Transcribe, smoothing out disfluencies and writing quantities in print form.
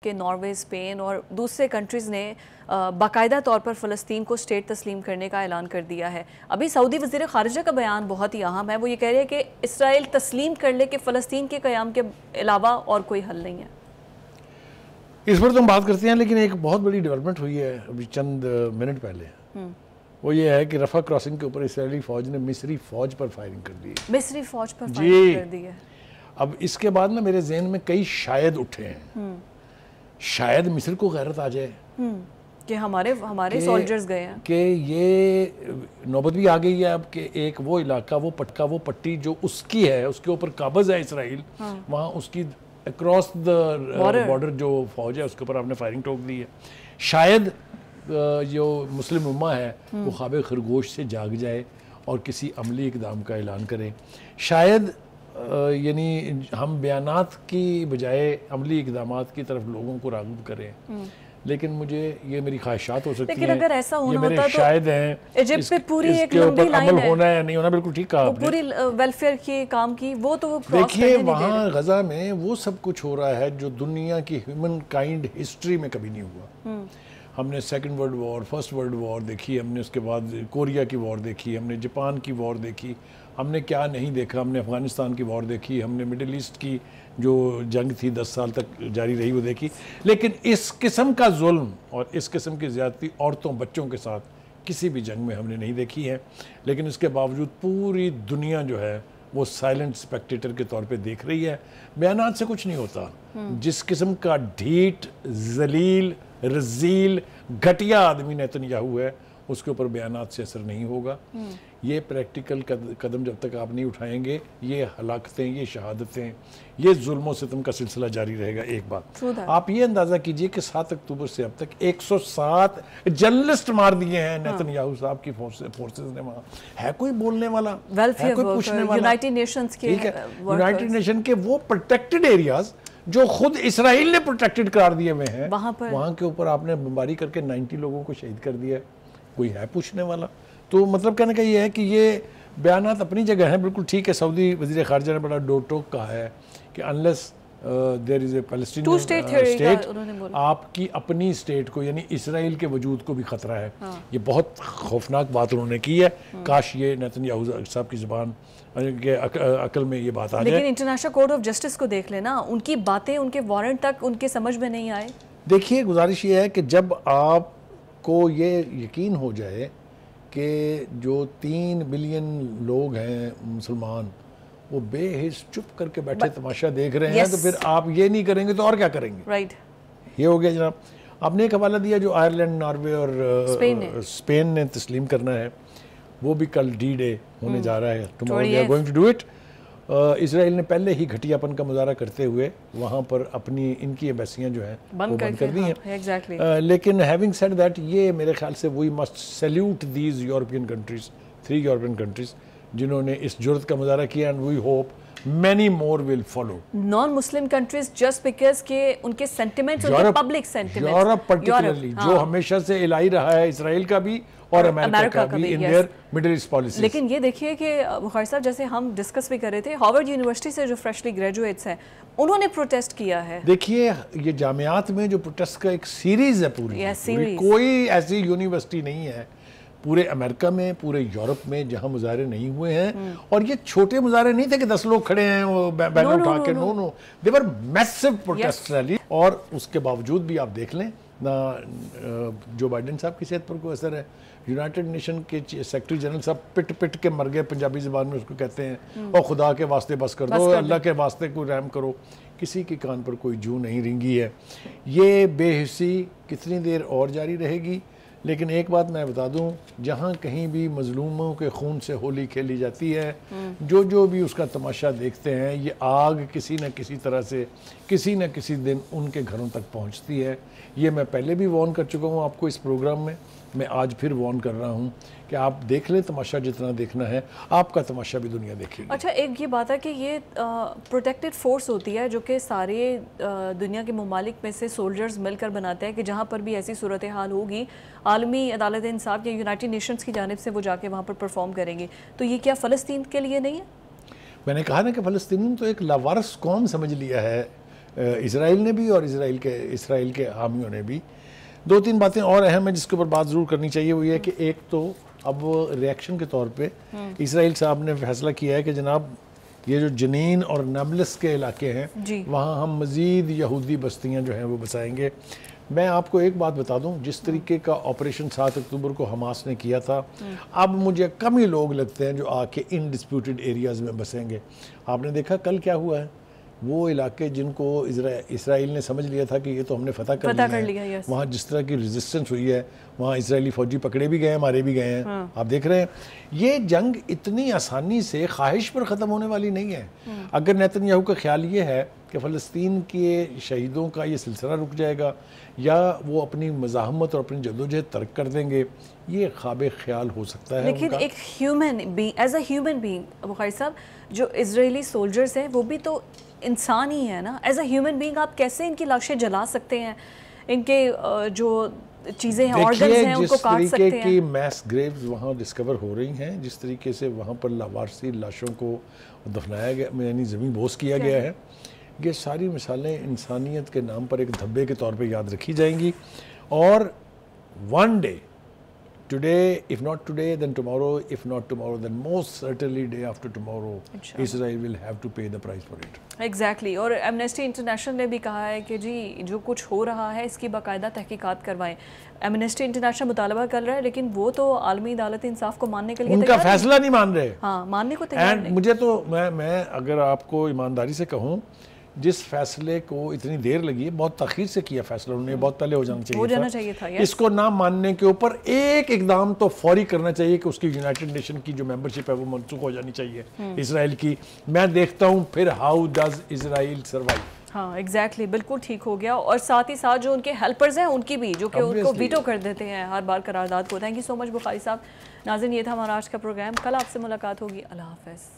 کہ Norway, Spain اور دوسرے کنٹریز نے باقاعدہ طور پر فلسطین کو اسٹیٹ تسلیم کرنے کا اعلان کر دیا ہے. ابھی سعودی وزیر خارجہ کا بیان بہت ہی اہم ہے. وہ یہ کہہ رہے ہیں کہ اسرائیل تسلیم کر لے کہ فلسطین کے قیام کے علاوہ اور کوئی حل نہیں ہے. اس پر تو ہم بات کرتے ہیں، لیکن ایک بہت بڑی ڈیولپمنٹ ہوئی ہے ابھی چند منٹ پہلے. وہ یہ ہے کہ رفح کراسنگ کے اوپر اسرائیلی فوج نے مصری فوج پر فائرنگ کر دی. مصری فوج پر فائرنگ کر دی ہے. اب اس کے بعد میرے ذہن میں کئی شاید اٹھے ہیں. شاید مصر کو غیرت آ جائے کہ ہمارے سولجرز گئے ہیں، کہ یہ نوبت بھی آ گئی ہے اب کہ ایک وہ علاقہ، وہ پٹی جو اس کی ہے، اس کے اوپر قابض ہے اسرائیل، وہاں اس کی اکراس دا بارڈر جو فوج ہے اس کے اوپر آپ نے فائرنگ ٹوک دی ہے. شاید جو مسلم امہ ہے وہ خواب خرگوش سے جاگ جائے اور کسی عملی اقدام کا اعلان کرے. شاید یعنی ہم بیانات کی بجائے عملی اقدامات کی طرف لوگوں کو راغب کریں. لیکن مجھے یہ میری خواہشات ہو سکتی ہیں، لیکن اگر ایسا ہونا یہ میرے شاید ہیں، ایجپٹ پہ پوری ایک کے لمبی اوپر لائن عمل ہے، ہونا ہے یا نہیں ہونا. بالکل ٹھیک کہا آپ نے. پوری ویلفیئر کی کام کی وہ تو وہ کراس کرنے دیکھیے نہیں دے رہے. وہاں غزہ میں وہ سب کچھ ہو رہا ہے جو دنیا کی ہیومن کائنڈ ہسٹری میں کبھی نہیں ہوا. ہم نے second world war, first world war دیکھی، ہم نے اس کے بعد کوریا کی وار دیکھی، ہم نے جاپان کی وار دیکھی، ہم نے کیا نہیں دیکھا. ہم نے افغانستان کی وار دیکھی، ہم نے مڈل ایسٹ کی جو جنگ تھی 10 سال تک جاری رہی وہ دیکھی. لیکن اس قسم کا ظلم اور اس قسم کی زیادتی عورتوں بچوں کے ساتھ کسی بھی جنگ میں ہم نے نہیں دیکھی ہے. لیکن اس کے باوجود پوری دنیا جو ہے وہ سائلنٹ سپیکٹیٹر کے طور پہ دیکھ رہی ہے. بیانات سے کچھ نہیں ہوتا. جس قسم کا ڈھیٹ، ذلیل، رذیل، گھٹیا آدمی نیتنیاہو ہے اس کے اوپر بیانات سے اثر نہیں ہوگا. یہ پریکٹیکل قدم جب تک آپ نہیں اٹھائیں گے، یہ ہلاکتیں، یہ شہادتیں، یہ ظلم و ستم کا سلسلہ جاری رہے گا. ایک بات آپ یہ اندازہ کیجئے کہ 7 اکتوبر سے اب تک 107 جرنلسٹ مار دیے ہیں نیتنیاہو صاحب کی فورسز نے. وہاں ہے کوئی بولنے والا، ہے کوئی پوچھنے والا؟ یونائٹڈ نیشنز کے یونائٹڈ نیشن کے وہ پروٹیکٹڈ ایریاز جو خود اسرائیل نے پروٹیکٹڈ قرار دیے ہوئے ہیں، وہاں کے اوپر آپ نے بمباری کر کے 90 لوگوں کو شہید کر دیا. کوئی ہے پوچھنے والا؟ تو مطلب کہنے کا یہ ہے کہ یہ بیانات اپنی جگہ ہیں، بالکل ٹھیک ہے. سعودی وزیر خارجہ نے بڑا ڈو ٹوک کہا ہے کہ unless there is a Palestinian state، آپ کی اپنی اسٹیٹ کو یعنی اسرائیل کے وجود کو بھی خطرہ ہے. یہ بہت خوفناک بات انہوں نے کی ہے. کاش یہ نیتنیاہو صاحب کی زبان کے عقل میں یہ بات آ جائے. لیکن انٹرنیشنل کورٹ آف جسٹس کو دیکھ لینا، ان کی باتیں ان کے وارنٹ تک ان کے سمجھ میں نہیں آئے. دیکھیے گزارش یہ ہے کہ جب آپ کو یہ یقین ہو جائے کہ جو 3 بلین لوگ ہیں مسلمان وہ بے حس چپ کر کے بیٹھے تماشا دیکھ رہے ہیں، تو پھر آپ یہ نہیں کریں گے تو اور کیا کریں گے؟ رائٹ. یہ ہو گیا جناب. آپ نے ایک حوالہ دیا جو آئرلینڈ، ناروے اور اسپین نے تسلیم کرنا ہے، وہ بھی کل ڈی ڈے ہونے جا رہا ہے. Tomorrow we are going to do it. Israel نے پہلے ہی گھٹیا پن کا مظاہرہ کرتے ہوئے وہاں پر اپنی ان کی ایمبیسیاں جو ہیں وہ بند کر دی ہیں. لیکن ہیونگ سیڈ دیٹ یہ میرے خیال سے we must salute these European countries, 3 European countries جنہوں نے اس جرت کا مظاہرہ کیا. And we hope many more will follow. Non-Muslim countries just because کہ ان کے سینٹیمنٹس، ان کے پبلک سینٹیمنٹس، یورپ پرٹیکولرلی جو ہمیشہ سے الہی رہا ہے اسرائیل کا بھی اور امریکہ کا بھی in their Middle East policies. لیکن یہ دیکھیے کہ بخاری صاحب جیسے ہم ڈسکس بھی کر رہے تھے، ہارورڈ یونیورسٹی سے جو فریشلی گریجویٹس ہیں انہوں نے پروٹیسٹ کیا ہے. دیکھیے یہ جامعات میں جو پروٹیسٹ کا ایک سیریز ہے پوری، کوئی ایسی یونیورسٹی نہیں ہے پورے امریکہ میں، پورے یورپ میں جہاں مظاہرے نہیں ہوئے ہیں. اور یہ چھوٹے مظاہرے نہیں تھے کہ 10 لوگ کھڑے ہیں وہ بینر اٹھا کے. نو دے ور میسو پروٹیسٹ ریلی. اور اس کے باوجود بھی آپ دیکھ لیں نہ جو بائیڈن صاحب کی صحت پر کوئی اثر ہے. یونائٹڈ نیشن کے سیکرٹری جنرل صاحب پٹ کے مر گئے، پنجابی زبان میں اس کو کہتے ہیں، اور خدا کے واسطے بس کر دو، اللہ کے واسطے کوئی رحم کرو. کسی کے کان پر کوئی جو نہیں رینگی ہے. یہ بے حسی کتنی دیر اور جاری رہے گی؟ لیکن ایک بات میں بتا دوں، جہاں کہیں بھی مظلوموں کے خون سے ہولی کھیلی جاتی ہے، جو بھی اس کا تماشا دیکھتے ہیں، یہ آگ کسی نہ کسی طرح سے کسی نہ کسی دن ان کے گھروں تک پہنچتی ہے. یہ میں پہلے بھی وارن کر چکا ہوں آپ کو اس پروگرام میں آج پھر وارن کر رہا ہوں کہ آپ دیکھ لیں تماشا جتنا دیکھنا ہے، آپ کا تماشا بھی دنیا دیکھے گی. اچھا ایک یہ بات ہے کہ یہ پروٹیکٹڈ فورس ہوتی ہے جو کہ سارے دنیا کے ممالک میں سے سولجرز مل کر بناتے ہیں کہ جہاں پر بھی ایسی صورتحال ہوگی عالمی عدالت انصاف یا یونائٹڈ نیشنز کی جانب سے وہ جا کے وہاں پر پرفارم کریں گے. تو یہ کیا فلسطین کے لیے نہیں ہے؟ میں نے کہا نا کہ فلسطینیوں تو ایک لاوارث قوم سمجھ لیا ہے اسرائیل نے بھی اور اسرائیل کے حامیوں نے بھی. 2-3 باتیں اور اہم ہیں جس کے اوپر بات ضرور کرنی چاہیے, وہ یہ ہے کہ ایک تو اب ریئیکشن کے طور پہ اسرائیل صاحب نے فیصلہ کیا ہے کہ جناب یہ جو جنین اور نابلس کے علاقے ہیں وہاں ہم مزید یہودی بستیاں جو ہیں وہ بسائیں گے. میں آپ کو ایک بات بتا دوں, جس طریقے کا آپریشن 7 اکتوبر کو حماس نے کیا تھا, اب مجھے کم ہی لوگ لگتے ہیں جو آ کے ان ڈسپیوٹڈ ایریاز میں بسیں گے. آپ نے دیکھا کل کیا ہوا ہے, وہ علاقے جن کو اسرائیل نے سمجھ لیا تھا کہ یہ تو ہم نے فتح کر لیا ہے, وہاں جس طرح کی ریزسٹنس ہوئی ہے, وہاں اسرائیلی فوجی پکڑے بھی گئے ہیں, مارے بھی گئے ہیں. آپ دیکھ رہے ہیں یہ جنگ اتنی آسانی سے خواہش پر ختم ہونے والی نہیں ہے. اگر نیتن یاہو کا خیال یہ ہے کہ فلسطین کے شہیدوں کا یہ سلسلہ رک جائے گا یا وہ اپنی مزاحمت اور اپنی جدوجہد ترک کر دیں گے, یہ خواب خیال ہو سکتا ہے. لیکن ایک human being, as a human being Bukhari صاحب, جو اسرائیلی سولجرز ہیں وہ بھی تو انسان ہی ہے نا. ایز اے ہیومن بینگ آپ کیسے ان کی لاشیں جلا سکتے ہیں, ان کے جو چیزیں ہیں آرگنز ہیں ان کو کاٹ سکتے ہیں؟ جس طریقے کی میس گریوز وہاں ڈسکور ہو رہی ہیں, جس طریقے سے وہاں پر لاوارثی لاشوں کو دفنایا گیا, یعنی زمین بوس کیا گیا ہے, یہ ساری مثالیں انسانیت کے نام پر ایک دھبے کے طور پہ یاد رکھی جائیں گی. اور one day, today, if not today, then tomorrow, if not tomorrow, then most certainly day after tomorrow, Israel will have to pay the price for it. Exactly. اور ایمنسٹی انٹرنیشنل نے بھی کہا ہے کہ جی جو کچھ ہو رہا ہے اس کی باقاعدہ تحقیقات کروائیں. ایمنسٹی انٹرنیشنل مطالبہ کر رہا ہے لیکن وہ تو عالمی عدالت انصاف کو ماننے کے لیے ان کا فیصلہ نہیں مان رہے. ہاں, ماننے کو تیار نہیں. مجھے تو میں اگر آپ کو ایمانداری سے کہوں, جس فیصلے کو اتنی دیر لگی ہے, بہت تاخیر سے کیا فیصلہ, انہوں نے بہت پہلے ہو جانا چاہیے تھا. اس کو نہ ماننے کے اوپر ایک اقدام تو فوری کرنا چاہیے کہ اس کی یونائٹڈ نیشن کی جو ممبرشپ ہے وہ منسوخ ہو جانی چاہیے اسرائیل کی. میں دیکھتا ہوں پھر ہاؤ ڈز اسرائیل سروائیو. ہاں ایگزیکٹلی, بالکل ٹھیک ہو گیا. اور ساتھ ہی ساتھ جو ان کے ہیلپرز ہیں ان کی بھی, جو کہ ان کو ویٹو کر دیتے ہیں ہر بار قرارداد کو. تھینک یو سو مچ بخاری صاحب. ناظرین, یہ تھا ہمارا آج کا پروگرام. کل آپ سے ملاقات ہوگی. اللہ حافظ.